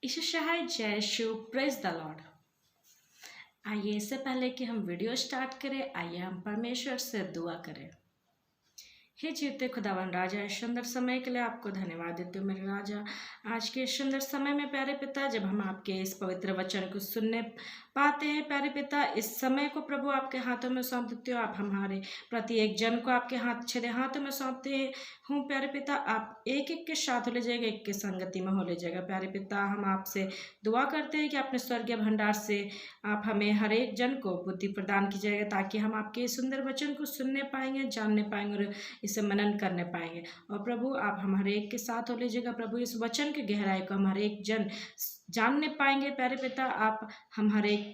यीशु सहाय जय Shiv praise the Lord. आइए इससे पहले कि हम वीडियो स्टार्ट करें, आइए हम परमेश्वर से दुआ करें। हे जीते खुदावन राजा, इस सुंदर समय के लिए आपको धन्यवाद देते हो मेरे राजा। आज के इस सुंदर समय में प्यारे पिता, जब हम आपके इस पवित्र वचन को सुनने पाते हैं प्यारे पिता, इस समय को प्रभु आपके हाथों में सौंप देते हो। आप हमारे प्रत्येक जन को आपके छेदे हाथों में सौंपते हूँ प्यारे पिता। आप एक एक के साथ हो ले जाएगा, एक के संगति में हो ले जाएगा प्यारे पिता। हम आपसे दुआ करते हैं कि अपने स्वर्गीय भंडार से आप हमें हर एक जन को बुद्धि प्रदान कीजिएगा, ताकि हम आपके सुंदर वचन को सुनने पाएंगे, जानने पाएंगे और इसे मनन करने पाएंगे। और प्रभु आप हमारे एक के साथ हो लीजिएगा प्रभु, इस वचन की गहराई को हमारे एक जन जानने पाएंगे प्यारे पिता। आप हमारे एक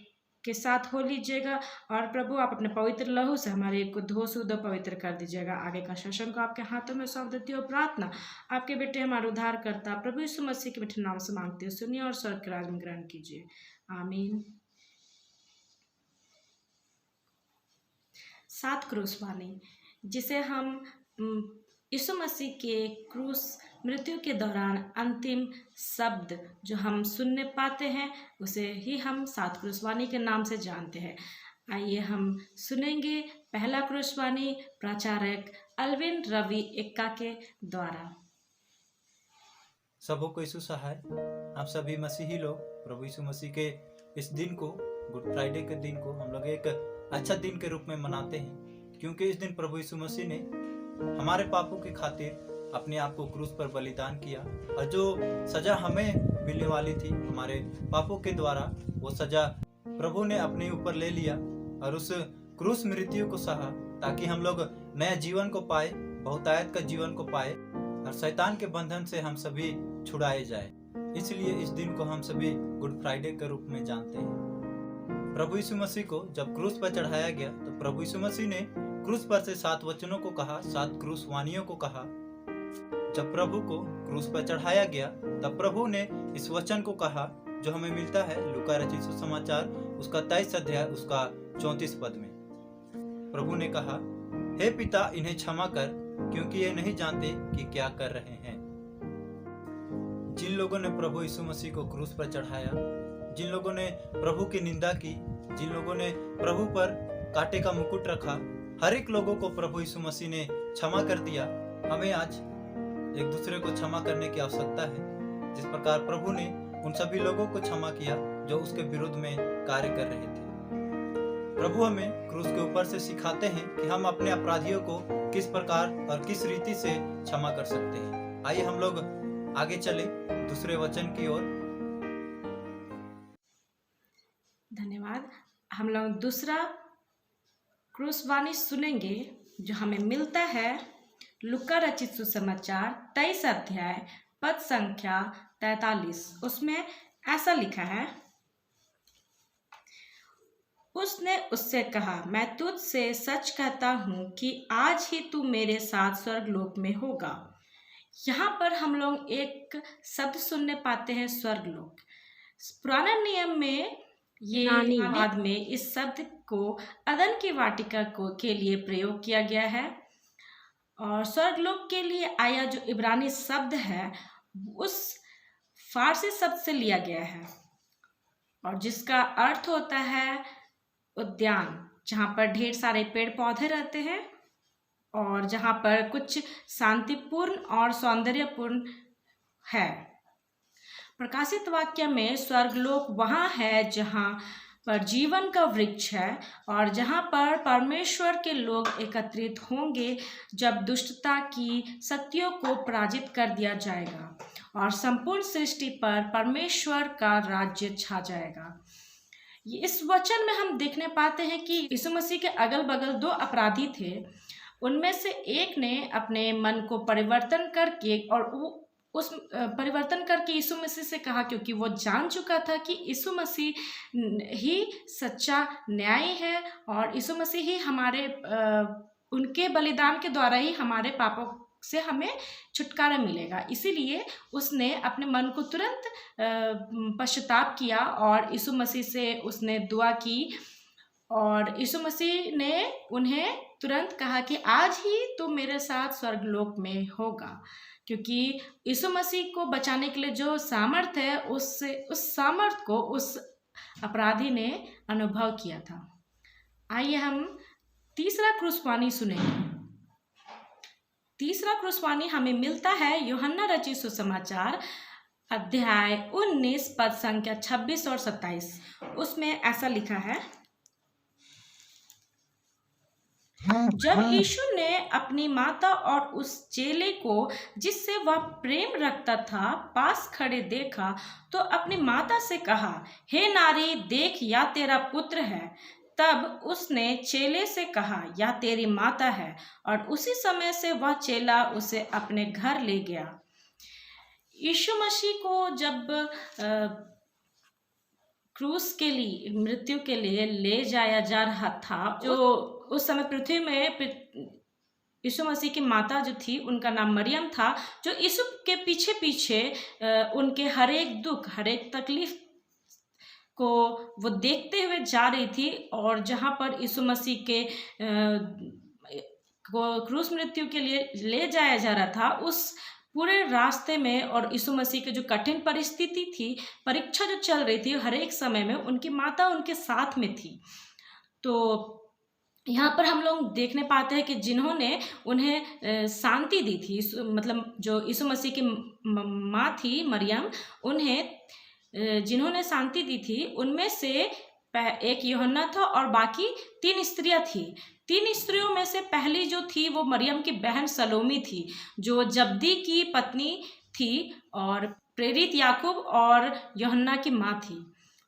के साथ हो लीजिएगा और प्रभु आप अपने पवित्र लहू से हमारे एक को धो शुद्ध पवित्र कर दीजिएगा। आगे का शासन को आपके हाथों में सौंप देती हो। प्रार्थना आपके बेटे हमारे उद्धार करता प्रभु यीशु मसीह के मीठे नाम से मांगते हो, सुनिए और स्वर्ग के राज में ग्रहण कीजिए, आमीन। 7 क्रूस वाणी, जिसे हम यीशु मसीह के क्रूस मृत्यु के दौरान अंतिम शब्द जो हम सुनने पाते हैं, उसे ही हम 7 क्रूस वाणी के नाम से जानते हैं। आइए हम सुनेंगे पहला क्रूस वाणी प्राचार्य अल्विन रवि एक्का के द्वारा। सबों को यीशु सहाय। आप सभी मसीही लोग प्रभु यीशु मसीह के इस दिन को, गुड फ्राइडे के दिन को हम लोग एक अच्छा दिन के रूप में मनाते हैं, क्योंकि इस दिन प्रभु यीशु मसीह ने हमारे पापों की खातिर अपने आप को क्रूस पर बलिदान किया, और जो सजा हमें मिलने वाली थी हमारे पापों के द्वारा, वो सजा प्रभु ने अपने ऊपर ले लिया और उस क्रूस मृत्यु को सहा, ताकि हम लोग नया जीवन को पाए, बहुतायत का जीवन को पाए और शैतान के बंधन से हम सभी छुड़ाए जाए। इसलिए इस दिन को हम सभी गुड फ्राइडे के रूप में जानते हैं। प्रभु यीशु मसीह को जब क्रूस पर चढ़ाया गया, तो प्रभु यीशु मसीह ने क्रूस पर से 7 वचनों को कहा, 7 क्रूस वाणियों को कहा। जब प्रभु को क्रूस पर चढ़ाया गया, तब प्रभु ने इस वचन को कहा जो हमें मिलता है लूका रचित सुसमाचार उसका 23 अध्याय उसका 34 पद में। प्रभु ने कहा, हे पिता इन्हें क्षमा कर, क्योंकि ये नहीं जानते कि क्या कर रहे हैं। जिन लोगों ने प्रभु यीशु मसीह को क्रूस पर चढ़ाया, जिन लोगों ने प्रभु की निंदा की, जिन लोगों ने प्रभु पर कांटे का मुकुट रखा, हर एक लोगों को प्रभु यीशु मसीह ने क्षमा कर दिया। हमें आज एक दूसरे को क्षमा करने की आवश्यकता है, जिस प्रकार प्रभु ने उन सभी लोगों को क्षमा किया जो उसके विरुद्ध में कार्य कर रहे थे। प्रभु हमें क्रूस के ऊपर से सिखाते हैं कि हम अपने अपराधियों को किस प्रकार और किस रीति से क्षमा कर सकते हैं। आइए हम लोग आगे चले दूसरे वचन की ओर। धन्यवाद। हम लोग दूसरा क्रूस वाणी सुनेंगे जो हमें मिलता है लूका रचित सुसमाचार 23 अध्याय पद संख्या 43। उसमें ऐसा लिखा है, उसने उससे कहा, मैं तुझसे सच कहता हूँ कि आज ही तू मेरे साथ स्वर्गलोक में होगा। यहाँ पर हम लोग एक शब्द सुनने पाते हैं, स्वर्गलोक। पुराने नियम में ये बाद में इस शब्द को अदन की वाटिका के लिए प्रयोग किया गया है, और स्वर्गलोक के लिए आया जो इब्रानी शब्द है उस फारसी शब्द से लिया गया है, और जिसका अर्थ होता है उद्यान, जहाँ पर ढेर सारे पेड़ पौधे रहते हैं और जहाँ पर कुछ शांतिपूर्ण और सौंदर्यपूर्ण है। प्रकाशित वाक्य में स्वर्गलोक वहाँ है जहाँ पर जीवन का वृक्ष है, और जहाँ पर परमेश्वर के लोग एकत्रित होंगे जब दुष्टता की शक्तियों को पराजित कर दिया जाएगा और संपूर्ण सृष्टि पर परमेश्वर का राज्य छा जाएगा। इस वचन में हम देखने पाते हैं कि यीशु मसीह के अगल बगल 2 अपराधी थे। उनमें से एक ने अपने मन को परिवर्तन करके यीशु मसीह से कहा, क्योंकि वो जान चुका था कि यीशु मसीह ही सच्चा न्याय है और यीशु मसीह ही उनके बलिदान के द्वारा ही हमारे पापों से हमें छुटकारा मिलेगा। इसीलिए उसने अपने मन को तुरंत पश्चाताप किया और यीशु मसीह से उसने दुआ की, और यीशु मसीह ने उन्हें तुरंत कहा कि आज ही तुम मेरे साथ स्वर्गलोक में होगा। क्योंकि यीशु मसीह को बचाने के लिए जो सामर्थ है उस सामर्थ को उस अपराधी ने अनुभव किया था। आइए हम तीसरा क्रूसवाणी सुनेंगे। तीसरा क्रूसवाणी हमें मिलता है यूहन्ना रचित सुसमाचार अध्याय 19 पद संख्या 26 और 27। उसमें ऐसा लिखा है, जब यीशु ने अपनी माता और उस चेले को जिससे वह प्रेम रखता था पास खड़े देखा तो अपनी माता से कहा, हे नारी, देख, यह तेरा पुत्र है। तब उसने चेले से कहा, यह तेरी माता है। और उसी समय से वह चेला उसे अपने घर ले गया। यीशु मसीह को जब क्रूस के लिए, मृत्यु के लिए ले जाया जा रहा था, जो उस समय पृथ्वी में यीशु मसीह की माता जो थी उनका नाम मरियम था, जो यीशु के पीछे पीछे उनके हर एक दुख, हर एक तकलीफ को वो देखते हुए जा रही थी। और जहाँ पर यीशु मसीह के को क्रूस मृत्यु के लिए ले जाया जा रहा था, उस पूरे रास्ते में और यीशु मसीह की जो कठिन परिस्थिति थी, परीक्षा जो चल रही थी, हर एक समय में उनकी माता उनके साथ में थी। तो यहाँ पर हम लोग देखने पाते हैं कि जिन्होंने उन्हें शांति दी थी, मतलब जो यीशु मसीह की माँ थी मरियम, उन्हें जिन्होंने शांति दी थी उनमें से एक यूहन्ना था और बाकी 3 स्त्रियां थी। 3 स्त्रियों में से पहली जो थी वो मरियम की बहन सलोमी थी, जो जब्दी की पत्नी थी और प्रेरित याकूब और यूहन्ना की माँ थी।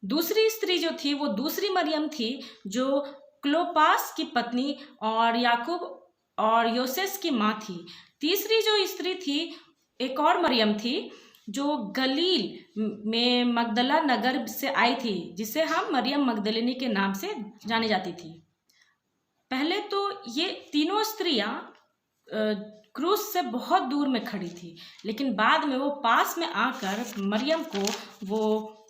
दूसरी स्त्री जो थी वो दूसरी मरियम थी, जो क्लोपास की पत्नी और याकूब और योसेस की माँ थी। तीसरी जो स्त्री थी, एक और मरियम थी, जो गलील में मगदला नगर से आई थी, जिसे हम मरियम मगदलिनी के नाम से जानी जाती थी। पहले तो ये तीनों स्त्रियां क्रूस से बहुत दूर में खड़ी थी, लेकिन बाद में वो पास में आकर मरियम को वो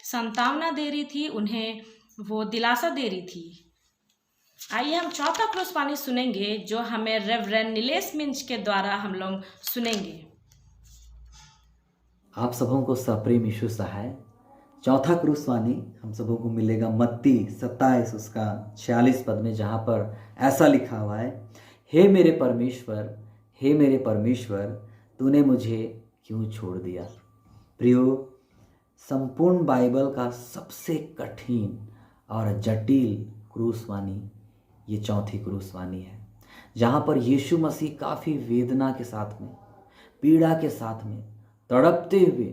सांत्वना दे रही थी, उन्हें वो दिलासा दे रही थी। आइए हम चौथा क्रूसवाणी सुनेंगे, जो हमें रेवरेंड नीलेश मिंज के द्वारा हम लोग सुनेंगे। आप सबों को सप्रेम यीशु सहाय। चौथा क्रूसवाणी हम सबों को मिलेगा मत्ती 27 उसका 46 पद में, जहाँ पर ऐसा लिखा हुआ है, हे मेरे परमेश्वर, हे मेरे परमेश्वर, तूने मुझे क्यों छोड़ दिया। प्रियो, संपूर्ण बाइबल का सबसे कठिन और जटिल क्रूसवाणी ये चौथी क्रूसवाणी है, जहाँ पर यीशु मसीह काफ़ी वेदना के साथ में, पीड़ा के साथ में, तड़पते हुए,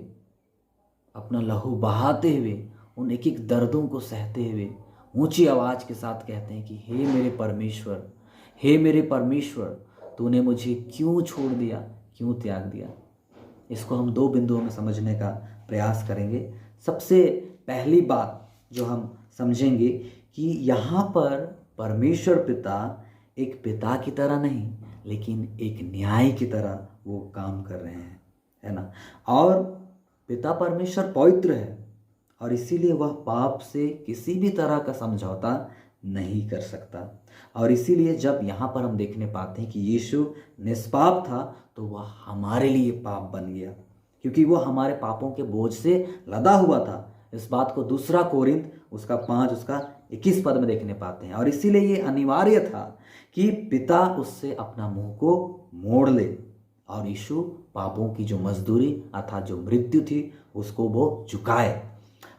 अपना लहू बहाते हुए, उन एक एक दर्दों को सहते हुए ऊंची आवाज़ के साथ कहते हैं कि हे मेरे परमेश्वर, हे मेरे परमेश्वर, तूने मुझे क्यों छोड़ दिया, क्यों त्याग दिया। इसको हम 2 बिंदुओं में समझने का प्रयास करेंगे। सबसे पहली बात जो हम समझेंगे कि यहाँ पर परमेश्वर पिता एक पिता की तरह नहीं, लेकिन एक न्याय की तरह वो काम कर रहे हैं, है ना। और पिता परमेश्वर पवित्र है और इसीलिए वह पाप से किसी भी तरह का समझौता नहीं कर सकता। और इसीलिए जब यहाँ पर हम देखने पाते हैं कि यीशु निष्पाप था, तो वह हमारे लिए पाप बन गया, क्योंकि वह हमारे पापों के बोझ से लदा हुआ था। इस बात को 2 कोरिन्थ उसका 5 उसका 21 पद में देखने पाते हैं। और इसीलिए ये अनिवार्य था कि पिता उससे अपना मुंह को मोड़ ले और यीशु पापों की जो मजदूरी अर्थात जो मृत्यु थी उसको वो चुकाए।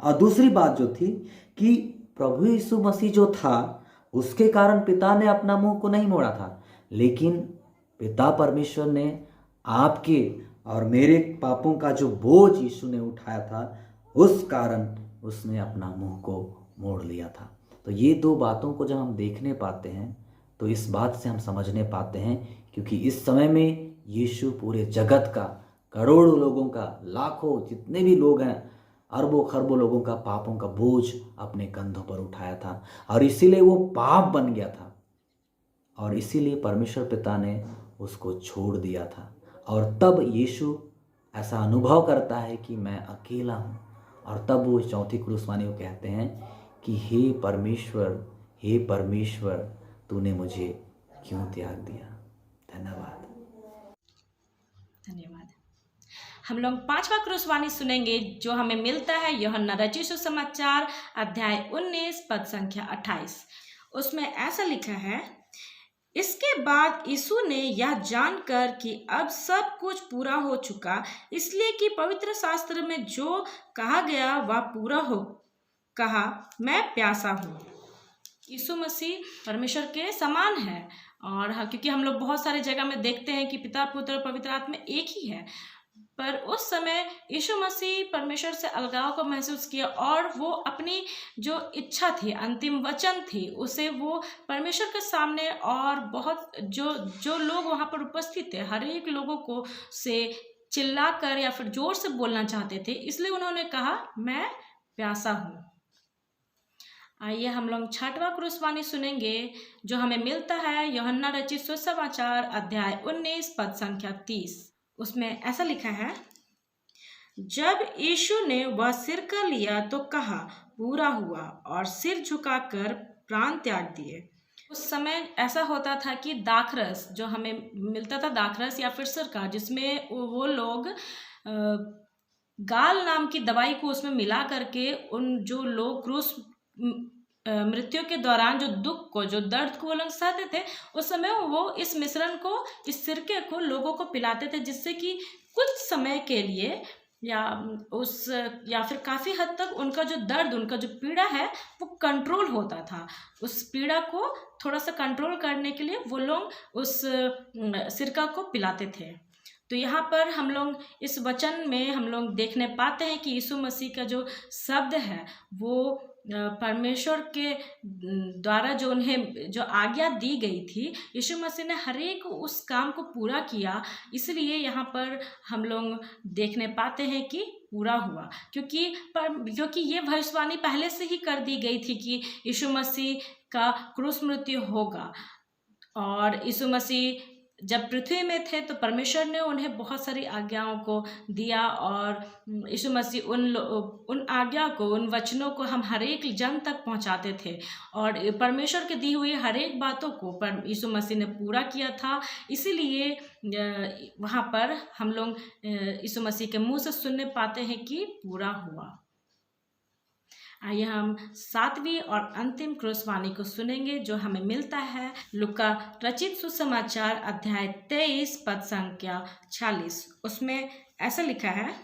और दूसरी बात जो थी कि प्रभु यीशु मसीह जो था उसके कारण पिता ने अपना मुंह को नहीं मोड़ा था, लेकिन पिता परमेश्वर ने आपके और मेरे पापों का जो बोझ यीशु ने उठाया था, उस कारण उसने अपना मुंह को मोड़ लिया था। तो ये 2 बातों को जब हम देखने पाते हैं तो इस बात से हम समझने पाते हैं, क्योंकि इस समय में यीशु पूरे जगत का, करोड़ों लोगों का, लाखों जितने भी लोग हैं, अरबों खरबों लोगों का पापों का बोझ अपने कंधों पर उठाया था और इसीलिए वो पाप बन गया था। और इसीलिए परमेश्वर पिता ने उसको छोड़ दिया था। और तब यीशु ऐसा अनुभव करता है कि मैं अकेला हूँ, और तब वो चौथी क्रूसवाणी को कहते हैं कि हे परमेश्वर, हे परमेश्वर, तूने मुझे क्यों त्याग दिया। धन्यवाद। धन्यवाद। हम लोग 5वां क्रूसवाणी सुनेंगे जो हमें मिलता है यूहन्ना रचित सुसमाचार अध्याय 19 पद संख्या 28। उसमें ऐसा लिखा है, इसके बाद यीशु ने यह जानकर कि अब सब कुछ पूरा हो चुका, इसलिए कि पवित्र शास्त्र में जो कहा गया वह पूरा हो, कहा, मैं प्यासा हूँ। यीशु मसीह परमेश्वर के समान है और क्योंकि हम लोग बहुत सारे जगह में देखते हैं कि पिता पुत्र पवित्र आत्मा एक ही है, पर उस समय यीशु मसीह परमेश्वर से अलगाव को महसूस किया और वो अपनी जो इच्छा थी, अंतिम वचन थी, उसे वो परमेश्वर के सामने और बहुत जो लोग वहाँ पर उपस्थित थे हर एक लोगों को से चिल्ला कर या फिर जोर से बोलना चाहते थे, इसलिए उन्होंने कहा, मैं प्यासा हूँ। आइए हम लोग 6वां क्रूसवाणी सुनेंगे जो हमें मिलता है यूहन्ना रचित सुसमाचार अध्याय 19 पद संख्या 30। उसमें ऐसा लिखा है, जब यीशु ने वह सिरका लिया तो कहा, पूरा हुआ, और सिर झुकाकर प्राण त्याग दिए। उस समय ऐसा होता था कि दाखरस जो हमें मिलता था, दाखरस या फिर सिरका, जिसमें वो लोग गाल नाम की दवाई को उसमें मिला करके उन जो लोग क्रूस मृत्यु के दौरान जो दुख को, जो दर्द को वो लोग सहते थे, उस समय वो इस मिश्रण को, इस सिरके को लोगों को पिलाते थे, जिससे कि कुछ समय के लिए या फिर काफ़ी हद तक उनका जो दर्द, उनका जो पीड़ा है वो कंट्रोल होता था। उस पीड़ा को थोड़ा सा कंट्रोल करने के लिए वो लोग उस सिरका को पिलाते थे। तो यहाँ पर हम लोग इस वचन में हम लोग देखने पाते हैं कि यीशु मसीह का जो शब्द है वो परमेश्वर के द्वारा जो उन्हें जो आज्ञा दी गई थी, यीशु मसीह ने हर एक उस काम को पूरा किया। इसलिए यहाँ पर हम लोग देखने पाते हैं कि पूरा हुआ, क्योंकि ये भविष्यवाणी पहले से ही कर दी गई थी कि यीशु मसीह का क्रूस मृत्यु होगा। और यीशु मसीह जब पृथ्वी में थे तो परमेश्वर ने उन्हें बहुत सारी आज्ञाओं को दिया और यीशु मसीह उन आज्ञा को, उन वचनों को हम हर एक जन तक पहुंचाते थे और परमेश्वर के दी हुई हर एक बातों को यीशु मसीह ने पूरा किया था। इसीलिए वहाँ पर हम लोग यीशु मसीह के मुंह से सुनने पाते हैं कि पूरा हुआ। आइए हम 7वीं और अंतिम क्रूसवाणी को सुनेंगे जो हमें मिलता है लूका रचित सुसमाचार अध्याय 23 पद संख्या 46। उसमें ऐसा लिखा है,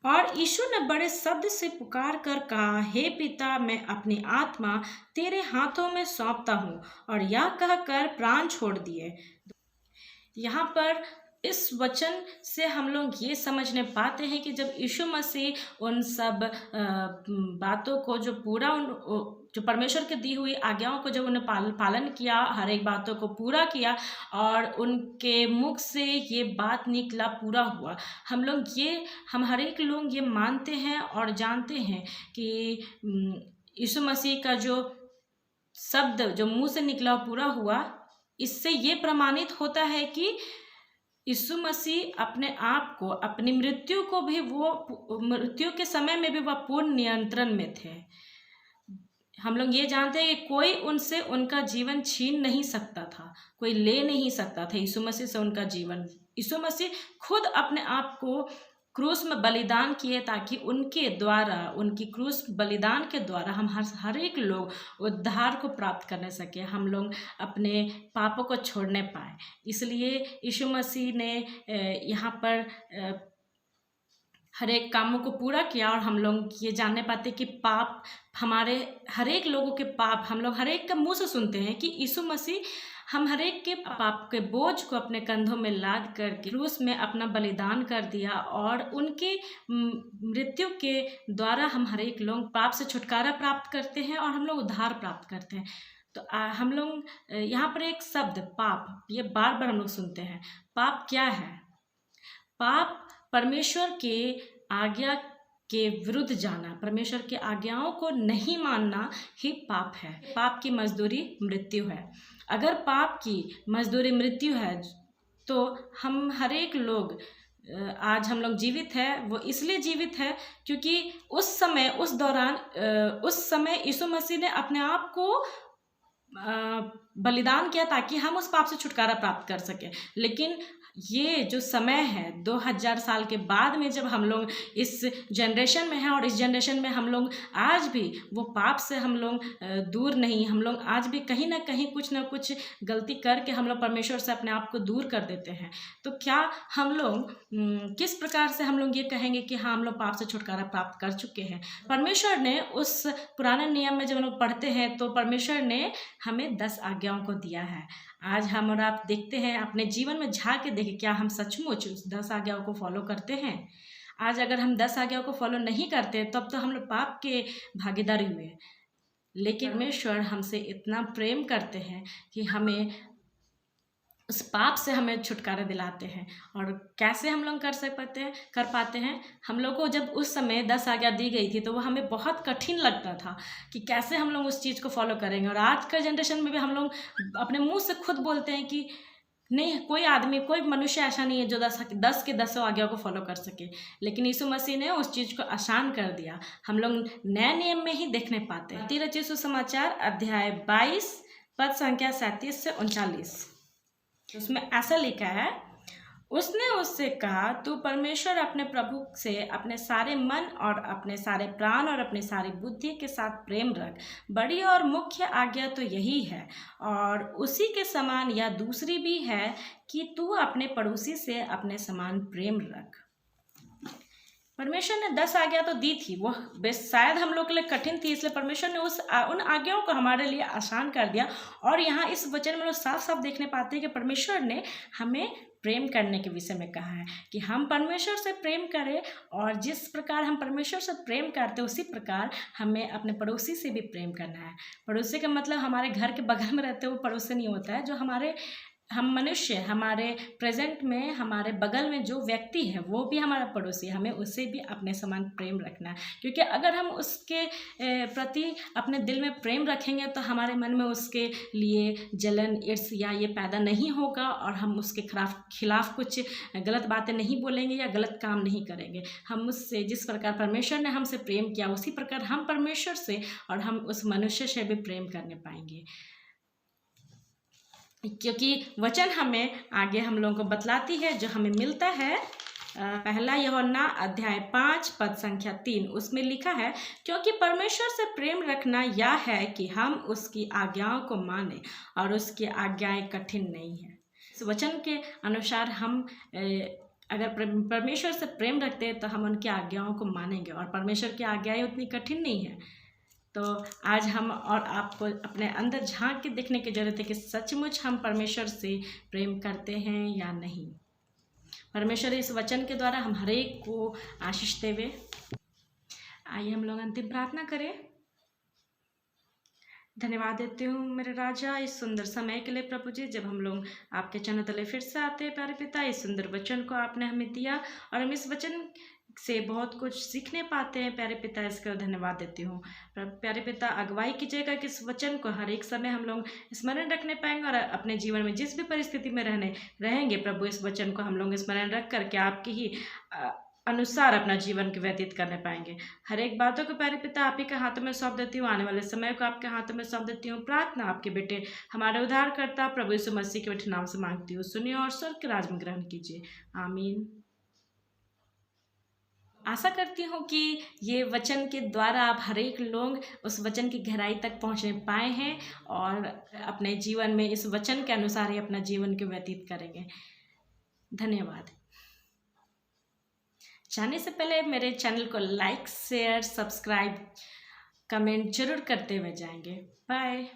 और यीशु ने बड़े शब्द से पुकार कर कहा, हे पिता, मैं अपनी आत्मा तेरे हाथों में सौंपता हूँ, और यह कहकर प्राण छोड़ दिए। यहाँ पर इस वचन से हम लोग ये समझने पाते हैं कि जब यीशु मसीह उन सब बातों को जो परमेश्वर के दी हुई आज्ञाओं को जब उन्हें पालन किया, हर एक बातों को पूरा किया और उनके मुख से ये बात निकला, पूरा हुआ। हम हर एक लोग ये मानते हैं और जानते हैं कि यीशु मसीह का जो शब्द जो मुंह से निकला पूरा हुआ, इससे ये प्रमाणित होता है कि यीशु मसीह अपने आप को, अपनी मृत्यु को भी, वो मृत्यु के समय में भी वह पूर्ण नियंत्रण में थे। हम लोग ये जानते हैं कि कोई उनसे उनका जीवन छीन नहीं सकता था, कोई ले नहीं सकता था यीशु मसीह से उनका जीवन। यीशु मसीह खुद अपने आप को क्रूस में बलिदान किए ताकि उनके द्वारा, उनकी क्रूस बलिदान के द्वारा हम हर एक लोग उद्धार को प्राप्त करने सके, हम लोग अपने पापों को छोड़ने पाए। इसलिए यीशु मसीह ने यहाँ पर हर एक कामों को पूरा किया और हम लोग ये जानने पाते कि पाप, हमारे हर एक लोगों के पाप हम लोग हर एक का मुँह से सुनते हैं कि यीशु मसीह हम हर एक के पाप के बोझ को अपने कंधों में लाद करके क्रूस में अपना बलिदान कर दिया और उनके मृत्यु के द्वारा हम हर एक लोग पाप से छुटकारा प्राप्त करते हैं और हम लोग उद्धार प्राप्त करते हैं। तो हम लोग यहाँ पर एक शब्द पाप, ये बार बार हम लोग सुनते हैं। पाप क्या है? पाप परमेश्वर के आज्ञा के विरुद्ध जाना, परमेश्वर की आज्ञाओं को नहीं मानना ही पाप है। पाप की मजदूरी मृत्यु है। अगर पाप की मजदूरी मृत्यु है तो हम हर एक लोग, आज हम लोग जीवित है, वो इसलिए जीवित है क्योंकि उस समय यीशु मसीह ने अपने आप को बलिदान किया ताकि हम उस पाप से छुटकारा प्राप्त कर सकें। लेकिन ये जो समय है 2000 साल के बाद में जब हम लोग इस जनरेशन में हैं और इस जनरेशन में हम लोग आज भी वो पाप से हम लोग दूर नहीं, हम लोग आज भी कहीं ना कहीं कुछ ना कुछ गलती करके हम लोग परमेश्वर से अपने आप को दूर कर देते हैं। तो क्या हम लोग किस प्रकार से हम लोग ये कहेंगे कि हाँ हम लोग पाप से छुटकारा प्राप्त कर चुके हैं? परमेश्वर ने उस पुराने नियम में जब हम लोग पढ़ते हैं तो परमेश्वर ने हमें 10 आज्ञाओं को दिया है। आज हम और आप देखते हैं, अपने जीवन में झांक के देखें, क्या हम सचमुच उस 10 आज्ञाओं को फॉलो करते हैं? आज अगर हम 10 आज्ञाओं को फॉलो नहीं करते तब तो हम लोग पाप के भागीदारी हुए। लेकिन परमेश्वर हमसे इतना प्रेम करते हैं कि हमें उस पाप से हमें छुटकारा दिलाते हैं। और कैसे हम लोग कर पाते हैं? हम लोग को जब उस समय 10 आज्ञा दी गई थी तो वो हमें बहुत कठिन लगता था कि कैसे हम लोग उस चीज़ को फॉलो करेंगे। और आज का जनरेशन में भी हम लोग अपने मुंह से खुद बोलते हैं कि नहीं, कोई आदमी, कोई मनुष्य ऐसा नहीं है जो 10 के 10 आज्ञाओं को फॉलो कर सके। लेकिन यीशु मसीह ने उस चीज़ को आसान कर दिया। हम लोग नए नियम में ही देखने पाते हैं। मत्ती रचित सुसमाचार अध्याय 22 पद संख्या 37 से 39, उसमें ऐसा लिखा है, उसने उससे कहा, तू परमेश्वर अपने प्रभु से अपने सारे मन और अपने सारे प्राण और अपनी सारी बुद्धि के साथ प्रेम रख। बड़ी और मुख्य आज्ञा तो यही है, और उसी के समान या दूसरी भी है कि तू अपने पड़ोसी से अपने समान प्रेम रख। परमेश्वर ने 10 आज्ञा तो दी थी, वो शायद हम लोग के लिए कठिन थी, इसलिए परमेश्वर ने उन आज्ञाओं को हमारे लिए आसान कर दिया। और यहाँ इस वचन में लोग साफ साफ देखने पाते हैं कि परमेश्वर ने हमें प्रेम करने के विषय में कहा है कि हम परमेश्वर से प्रेम करें, और जिस प्रकार हम परमेश्वर से प्रेम करते हैं उसी प्रकार हमें अपने पड़ोसी से भी प्रेम करना है। पड़ोसी का मतलब हमारे घर के बगल में रहते हुए पड़ोसी नहीं होता है, जो हम मनुष्य, हमारे प्रेजेंट में हमारे बगल में जो व्यक्ति है वो भी हमारा पड़ोसी है। हमें उससे भी अपने समान प्रेम रखना है, क्योंकि अगर हम उसके प्रति अपने दिल में प्रेम रखेंगे तो हमारे मन में उसके लिए जलन, ईर्ष या ये पैदा नहीं होगा, और हम उसके खिलाफ कुछ गलत बातें नहीं बोलेंगे या गलत काम नहीं करेंगे। हम उससे, जिस प्रकार परमेश्वर ने हमसे प्रेम किया उसी प्रकार हम परमेश्वर से और हम उस मनुष्य से भी प्रेम करने पाएंगे। क्योंकि वचन हमें आगे हम लोगों को बतलाती है जो हमें मिलता है। पहला यूहन्ना अध्याय 5 पद संख्या 3, उसमें लिखा है, क्योंकि परमेश्वर से प्रेम रखना यह है कि हम उसकी आज्ञाओं को माने, और उसकी आज्ञाएं कठिन नहीं है। इस वचन के अनुसार हम अगर परमेश्वर से प्रेम रखते हैं तो हम उनकी आज्ञाओं को मानेंगे, और परमेश्वर की आज्ञाएं उतनी कठिन नहीं है। तो आज हम और आपको अपने अंदर झांक के देखने की जरूरत है कि सचमुच हम परमेश्वर से प्रेम करते हैं या नहीं। परमेश्वर इस वचन के द्वारा हम हर एक को आशीष देवे। आइए हम लोग अंतिम प्रार्थना करें। धन्यवाद देती हूँ मेरे राजा इस सुंदर समय के लिए प्रभु जी, जब हम लोग आपके चरणों तले फिर से आते हैं। प्यारे पिता, इस सुंदर वचन को आपने हमें दिया और हम इस वचन से बहुत कुछ सीखने पाते हैं। प्यारे पिता, इसका धन्यवाद देती हूँ। प्यारे पिता, अगुवाई कीजिएगा कि इस वचन को हर एक समय हम लोग स्मरण रखने पाएंगे, और अपने जीवन में जिस भी परिस्थिति में रहेंगे प्रभु, इस वचन को हम लोग स्मरण रख करके आपकी ही अनुसार अपना जीवन के व्यतीत करने पाएंगे। हर एक बातों को प्यारे पिता आप ही के हाथों में सौंप देती हूँ। आने वाले समय को आपके हाथों में सौंप देती हूँ। प्रार्थना आपके बेटे हमारे उद्धारकर्ता प्रभु यीशु मसीह के बेटे नाम से मांगती हूँ। सुनिए और स्वर्ग के राज में ग्रहण कीजिए। आमीन। आशा करती हूँ कि ये वचन के द्वारा आप हर एक लोग उस वचन की गहराई तक पहुँचने पाए हैं और अपने जीवन में इस वचन के अनुसार ही अपना जीवन को व्यतीत करेंगे। धन्यवाद। जाने से पहले मेरे चैनल को लाइक, शेयर, सब्सक्राइब, कमेंट जरूर करते हुए जाएंगे। बाय।